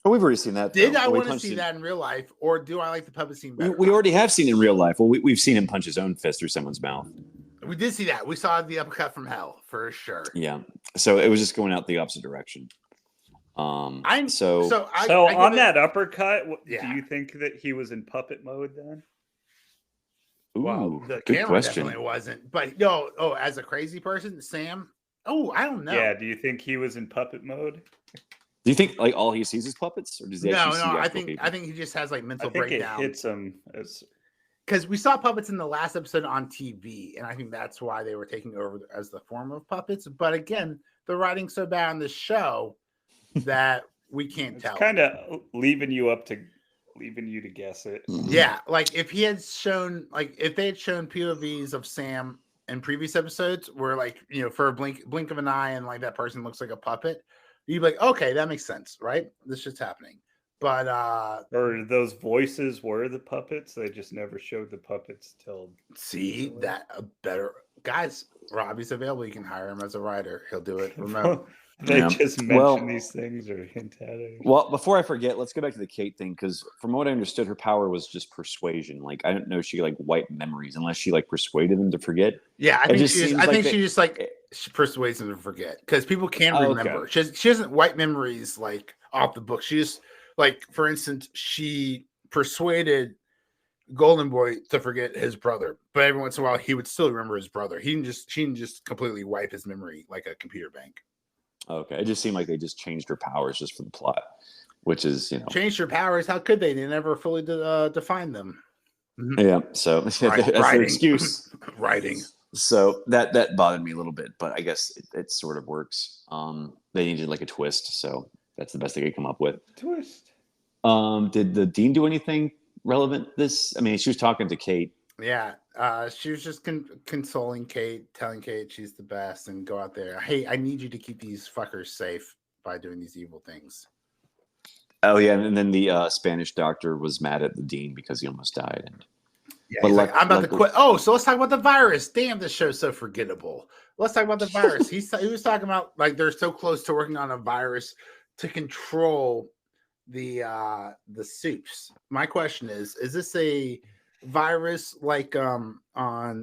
Oh, we've already seen that. did though. I We want to punched see him. that in real life, or do I like the puppet scene We, better? we already have seen it in real life. Well, we've seen him punch his own fist through someone's mouth. We did see that. We saw the uppercut from hell for sure. Yeah. So it was just going out the opposite direction. So on that uppercut, Yeah. do you think that he was in puppet mode then? Ooh, the good camera question. definitely wasn't. But no, as a crazy person, Sam. Oh, I don't know. Yeah, do you think he was in puppet mode? Do you think like all he sees is puppets, or does he No, actually see I actual think people? I think he just has like I mental think breakdown. it hits him as Because we saw puppets in the last episode on TV, and I think that's why they were taking over as the form of puppets. But again, the writing's so bad on this show that we can't it's tell. kind of leaving you to guess it. Yeah, like if they had shown POVs of Sam in previous episodes, where for a blink of an eye, and like that person looks like a puppet, you'd be like, okay, that makes sense, right? This shit's happening. But Or those voices were the puppets. They just never showed the puppets till. see that better guys. Robbie's available. You can hire him as a writer. He'll do it remote. They Yeah. just mention Well- these things or hint at it. Well, before I forget, let's go back to the Kate thing, because from what I understood, her power was just persuasion. Like, I don't know if she like wiped memories unless she like persuaded them to forget. Yeah, I It think just she just, seems I like think they- she just like she persuades them to forget because people can Oh, remember. okay. She doesn't wipe memories like off the book. She just like, for instance, she persuaded Golden Boy to forget his brother, but every once in a while he would still remember his brother. She didn't just completely wipe his memory like a computer bank. Okay, it just seemed like they just changed her powers just for the plot, which is Changed her powers. How could they? They never fully defined them. yeah. So that's their excuse. Writing. So that bothered me a little bit, but I guess it sort of works. They needed like a twist, so that's the best they could come up with. Twist. Did the dean do anything relevant? I mean, she was talking to Kate. Yeah, she was just consoling Kate, telling Kate she's the best, and go out there. Hey, I need you to keep these fuckers safe by doing these evil things. Oh yeah, and then the Spanish doctor was mad at the dean because he almost died. And Yeah, But he's like- like, I'm about like- to quit. Oh, so let's talk about the virus. Damn, this show's so forgettable. Let's talk about the virus. He was talking about like they're so close to working on a virus to control the soups. My question is this a virus like on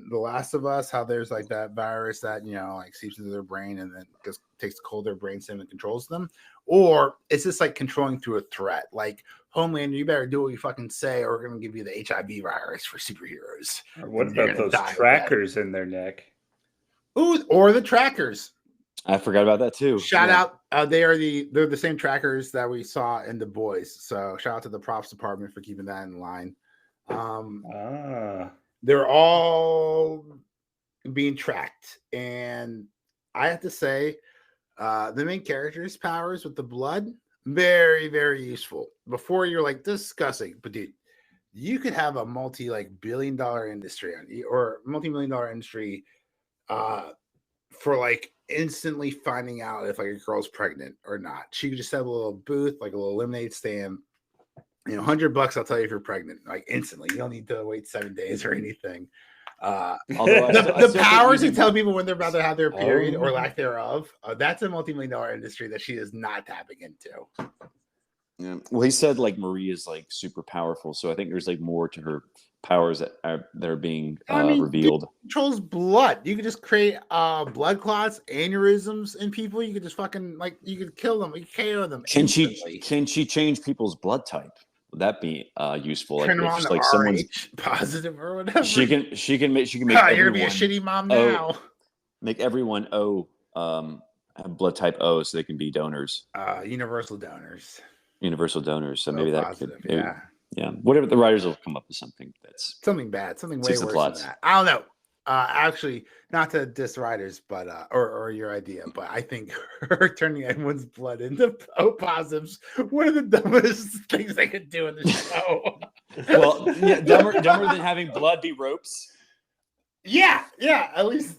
The Last of Us, how there's like that virus that like seeps into their brain and then just takes the cold of their brainstem and controls them? Or is this like controlling through a threat? Like, Homelander, you better do what you fucking say, or we're gonna give you the HIV virus for superheroes. Or what You're about gonna those die of trackers in their neck? Ooh, or the trackers. I forgot about that too. Shout Yeah. out, they're the same trackers that we saw in The Boys. So shout out to the props department for keeping that in line. They're all being tracked, and I have to say, the main character's powers with the blood, very, very useful. Before you're like discussing, but dude, you could have a multi-billion-dollar industry or multi-million-dollar industry for like instantly finding out if like a girl's pregnant or not. She could just have a little booth, like a little lemonade stand. $100, I'll tell you if you're pregnant, like instantly. You don't need to wait 7 days or anything. Although I The still power think to using- tell people when they're about to have their period or Oh. lack thereof, that's a multi-million-dollar industry that she is not tapping into. Yeah. Well, he said like Marie is like super powerful, so I think there's like more to her powers that are being revealed. Controls blood. You could just create blood clots, aneurysms in people. You could just fucking you could kill them. You could KO them. Can instantly. she change people's blood type? Would that be useful? Turn them if, on to like someone's RH positive or whatever. she can make You're gonna be a everyone shitty mom O. now. make everyone have blood type O so they can be donors, Universal donors. universal donors. So maybe O that positive, could maybe, yeah. yeah, whatever. The writers will come up with something that's Something bad, something way Fix the worse plots. than that. I don't know. Actually, not to diss writers, but or your idea, but I think her turning everyone's blood into O positives, one of the dumbest things they could do in the show. well, yeah, dumber than having blood be ropes. Yeah, at least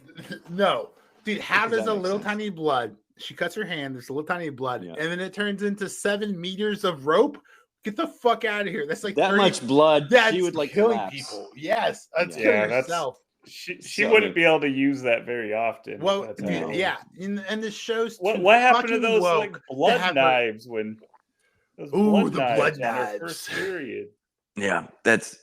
no, dude. How Because does that a makes little sense. tiny blood? She cuts her hand. There's a little tiny blood, Yeah. and then it turns into 7 meters of rope. Get the fuck out of here! That's like That 30 much blood, That's she would like killing collapse. people. Yes, that's Yeah, killing that's- herself. She So- wouldn't be able to use that very often. Well, That's dude, how- yeah, and the show's What too happened to fucking those woke like to blood have her- knives when those Ooh, blood the knives blood on her knives. first period? Yeah, that's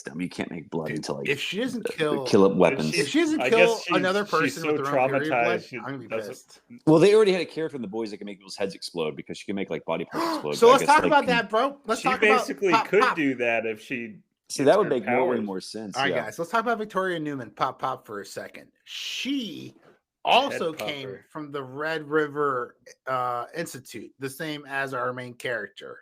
dumb. You can't make blood Dude, into like if she doesn't kill, kill up weapons. if she doesn't I kill guess another she's person so with her own period blood, traumatized, she I'm gonna be doesn't- pissed. Well, they already had a character in the boys that can make people's heads explode because she can make like body parts explode. So but I let's guess, talk like, about that, bro. Let's She talk basically about could pop. do that if she. See, that would her make way powers. more sense. All right, yeah. guys, let's talk about Victoria Newman. Pop for a second. She also Head came popper. from the Red River Institute, the same as our main character,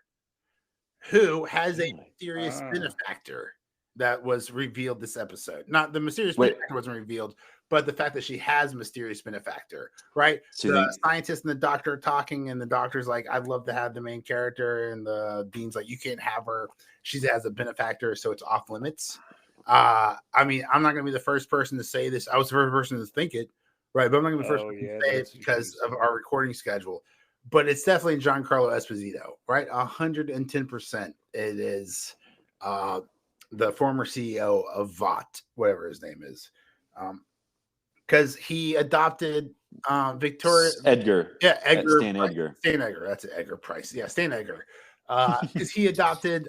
who has a Really? mysterious Ah. benefactor that was revealed this episode. Not the mysterious Wait. benefactor wasn't revealed, but the fact that she has a mysterious benefactor, right? So you The think- scientist and the doctor are talking, and the doctor's like, I'd love to have the main character, and the dean's like, you can't have her. She has a benefactor, so it's off limits. I mean, I'm not gonna be the first person to say this. I was the first person to think it, right? But I'm not gonna be the first Oh, person yeah, to say it that's because of interesting. our recording schedule. But it's definitely Giancarlo Esposito, right? 110%. It is the former CEO of VOT, whatever his name is. Because he adopted Victoria Edgar. Yeah, Edgar Stan Price. Edgar. Stan Edgar. That's Edgar Price. Yeah, Stan Edgar. Because he adopted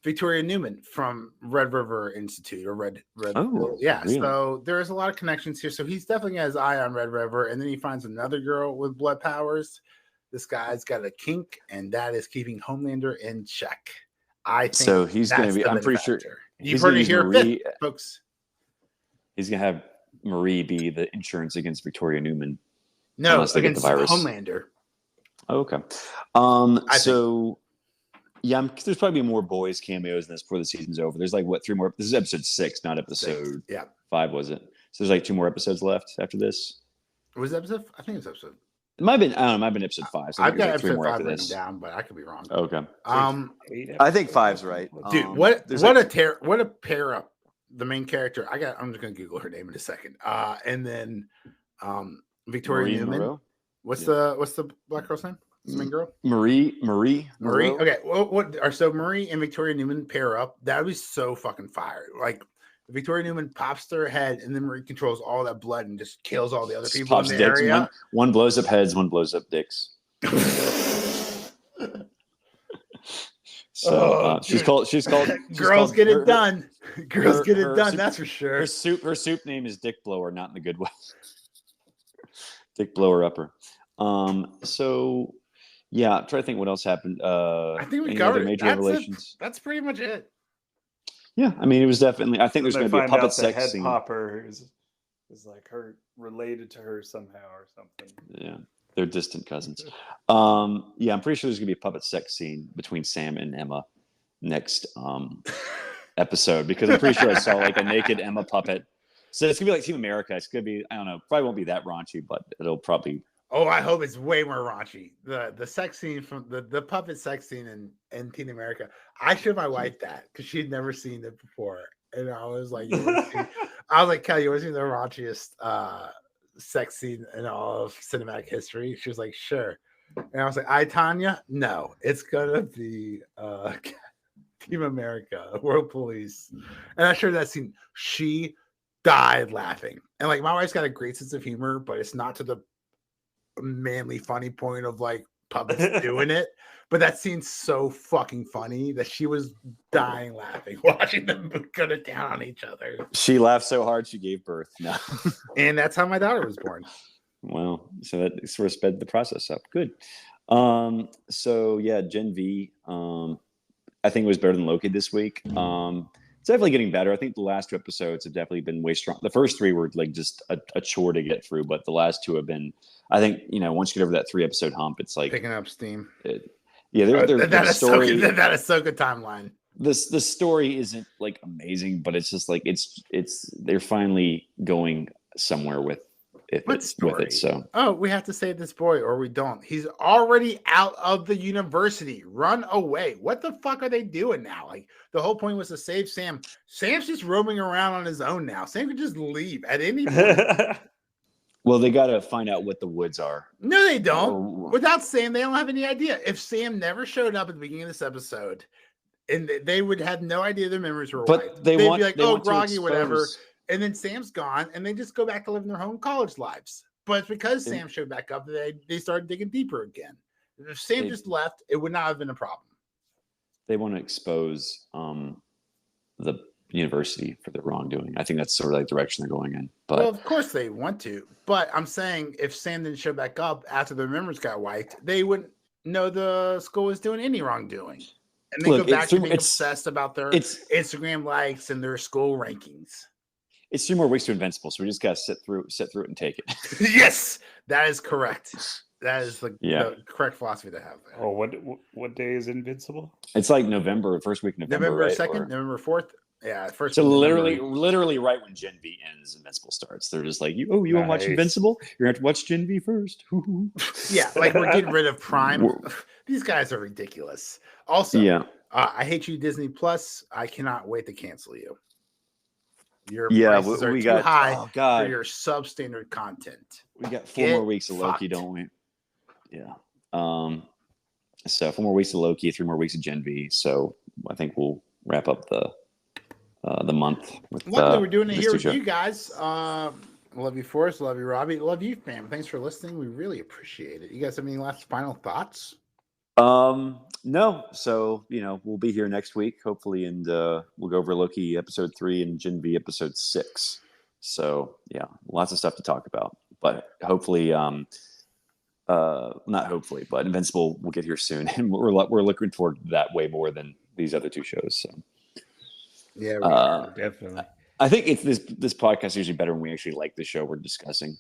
Victoria Newman from Red River Institute or Red. Oh, yeah. really? So there's a lot of connections here. So he's definitely got his eye on Red River, and then he finds another girl with blood powers. This guy's got a kink, and that is keeping Homelander in check. I think so. He's going to be. I'm pretty sure you've heard it here, Marie, folks. He's going to have Marie be the insurance against Victoria Newman. No, unless they get the against virus. Homelander. Oh, okay. Yeah, there's probably more boys cameos in this before the season's over. There's like 3 more. This is episode 6, not episode 5, was it? So there's like 2 more episodes left after this. Was it episode? I think it's episode. It might have been. I don't know. It might have been episode 5. So I've got like 3 episode more 5 after written this. down, but I could be wrong. Okay. I think 5's right, dude. What a pair up. The main character. I'm just gonna Google her name in a second. And then Victoria Newman. Moreau? What's the black girl's name? The main girl? Marie. Moreau? Okay. So Marie and Victoria Newman pair up. That would be so fucking fire. Like Victoria Newman pops to her head, and then Marie controls all that blood and just kills all the other people in the area. One blows up heads, one blows up dicks. So she's called. Girls get it done. Girls get it done. That's for sure. Her soup name is Dick Blower, not in the good way. Dick Blower Upper. So yeah, I'm trying to think what else happened. I think we covered major revelations. That's pretty much it. Yeah, I mean, it was definitely. I think there's going to be a puppet sex head scene. Popper is like her related to her somehow or something. Yeah, they're distant cousins. Yeah, I'm pretty sure there's going to be a puppet sex scene between Sam and Emma next episode because I'm pretty sure I saw like a naked Emma puppet. So it's going to be like Team America. It's going to be, I don't know, probably won't be that raunchy, but it'll probably. Oh, I hope it's way more raunchy. The sex scene from the puppet sex scene in Team America. I showed my wife that because she'd never seen it before. And I was like, Kelly, you want to see the raunchiest sex scene in all of cinematic history? She was like, sure. And I was like, Tanya? No, it's gonna be Team America, World Police. And I showed that scene. She died laughing. And like my wife's got a great sense of humor, but it's not to the manly funny point of like puppets doing it. But that scene's so fucking funny that she was dying laughing watching them go to town on each other. She laughed so hard she gave birth. No. And that's how my daughter was born. Well, so that sort of sped the process up. Good. So yeah, Gen V. I think it was better than Loki this week. It's definitely getting better. I think the last 2 episodes have definitely been way strong. The first 3 were like just a chore to get through, but the last 2 have been. I think once you get over that 3 episode hump, it's like picking up steam. That Ahsoka timeline. The story isn't like amazing, but it's just like they're finally going somewhere with it. So we have to save this boy or we don't. He's already out of the university. Run away. What the fuck are they doing now? Like the whole point was to save Sam. Sam's just roaming around on his own now. Sam could just leave at any point. Well, they got to find out what the woods are. No, they don't. Without Sam, they don't have any idea. If Sam never showed up at the beginning of this episode, and they would have no idea their memories were wiped. They'd be like, groggy, whatever. And then Sam's gone, and they just go back to living their home college lives. But it's because Sam showed back up, they started digging deeper again. If Sam just left, it would not have been a problem. They want to expose the university for their wrongdoing. I think that's sort of like the direction they're going in. But well, of course they want to. But I'm saying if Sam didn't show back up after their memories got wiped, they wouldn't know the school was doing any wrongdoing. And they go back to being obsessed about their Instagram likes and their school rankings. It's 3 more weeks to Invincible, so we just got to sit through it and take it. Yes, that is correct. That is the correct philosophy to have there. Oh, what day is Invincible? It's like November, first week of November. November 2nd, November 4th. Yeah, first. So literally right when Gen V ends, Invincible starts. They're just like, you want to watch Invincible? You're going to have to watch Gen V first. Yeah, like we're getting rid of Prime. These guys are ridiculous. Also, I hate you, Disney Plus. I cannot wait to cancel you. Your prices are too high for your substandard content. We got 4 more weeks of Loki, don't we? Yeah. So 4 more weeks of Loki, 3 more weeks of Gen V. So I think we'll wrap up the month with luckily we're doing it here with you guys. Love you, Forrest. Love you, Robbie. Love you, fam. Thanks for listening. We really appreciate it. You guys have any last final thoughts? No. So, we'll be here next week, hopefully, and we'll go over Loki episode 3 and Gen V episode 6. So, yeah, lots of stuff to talk about. But hopefully, not hopefully, but Invincible will get here soon, and we're looking forward to that way more than these other 2 shows. So, Yeah, Definitely. I think it's this podcast is usually better when we actually like the show we're discussing.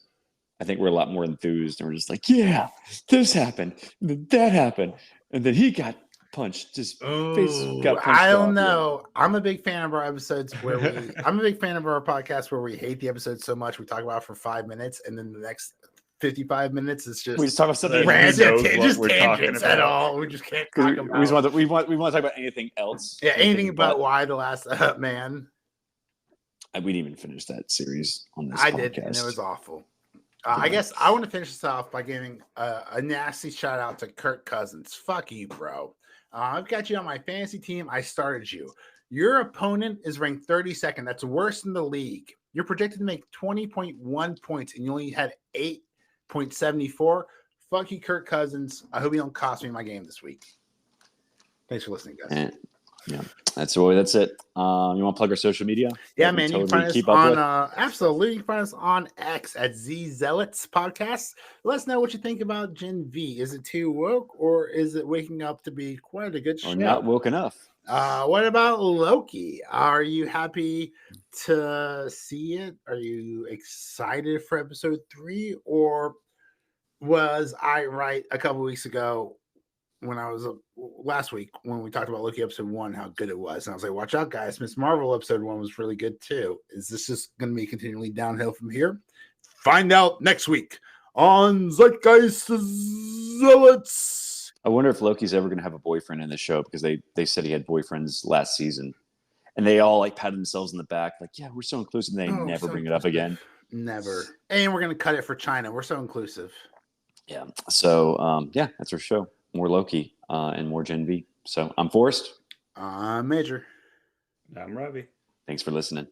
I think we're a lot more enthused, and we're just like, yeah, this happened, and then that happened, and then he got punched. His face got punched I don't off, know. I'm a big fan of our episodes where I'm a big fan of our podcast where we hate the episode so much we talk about it for 5 minutes, and then the next 55 minutes is just We just talk about something random, knows what just we're talking tangents at about. all. We just can't talk about. we want to talk about anything else. Yeah, anything about why the last man. We didn't even finish that series on this I podcast. did, and it was awful. I guess I want to finish this off by giving a nasty shout out to Kirk Cousins. Fuck you, bro. I've got you on my fantasy team. I started you. Your opponent is ranked 32nd. That's worse than the league. You're projected to make 20.1 points, and you only had 8.74. Fuck you, Kirk Cousins. I hope you don't cost me my game this week. Thanks for listening, guys. Yeah, that's it. You want to plug our social media? Yeah, man, you can find us on absolutely. You can find us on X at Zealots Podcast. Let us know what you think about Gen V. Is it too woke, or is it waking up to be quite a good show? Or not woke enough? What about Loki? Are you happy to see it? Are you excited for episode 3, or was I right a couple weeks ago? When I was last week when we talked about Loki episode 1, how good it was, and I was like, "Watch out, guys! Miss Marvel episode 1 was really good too." Is this just going to be continually downhill from here? Find out next week on Zeitgeist Zealots. I wonder if Loki's ever going to have a boyfriend in the show, because they said he had boyfriends last season, and they all like pat themselves in the back, like, "Yeah, we're so inclusive." And they never bring it up again. Never. And we're going to cut it for China. We're so inclusive. Yeah. So that's our show. More Loki and more Gen V. So I'm Forrest. I'm Major. I'm Robbie. Thanks for listening.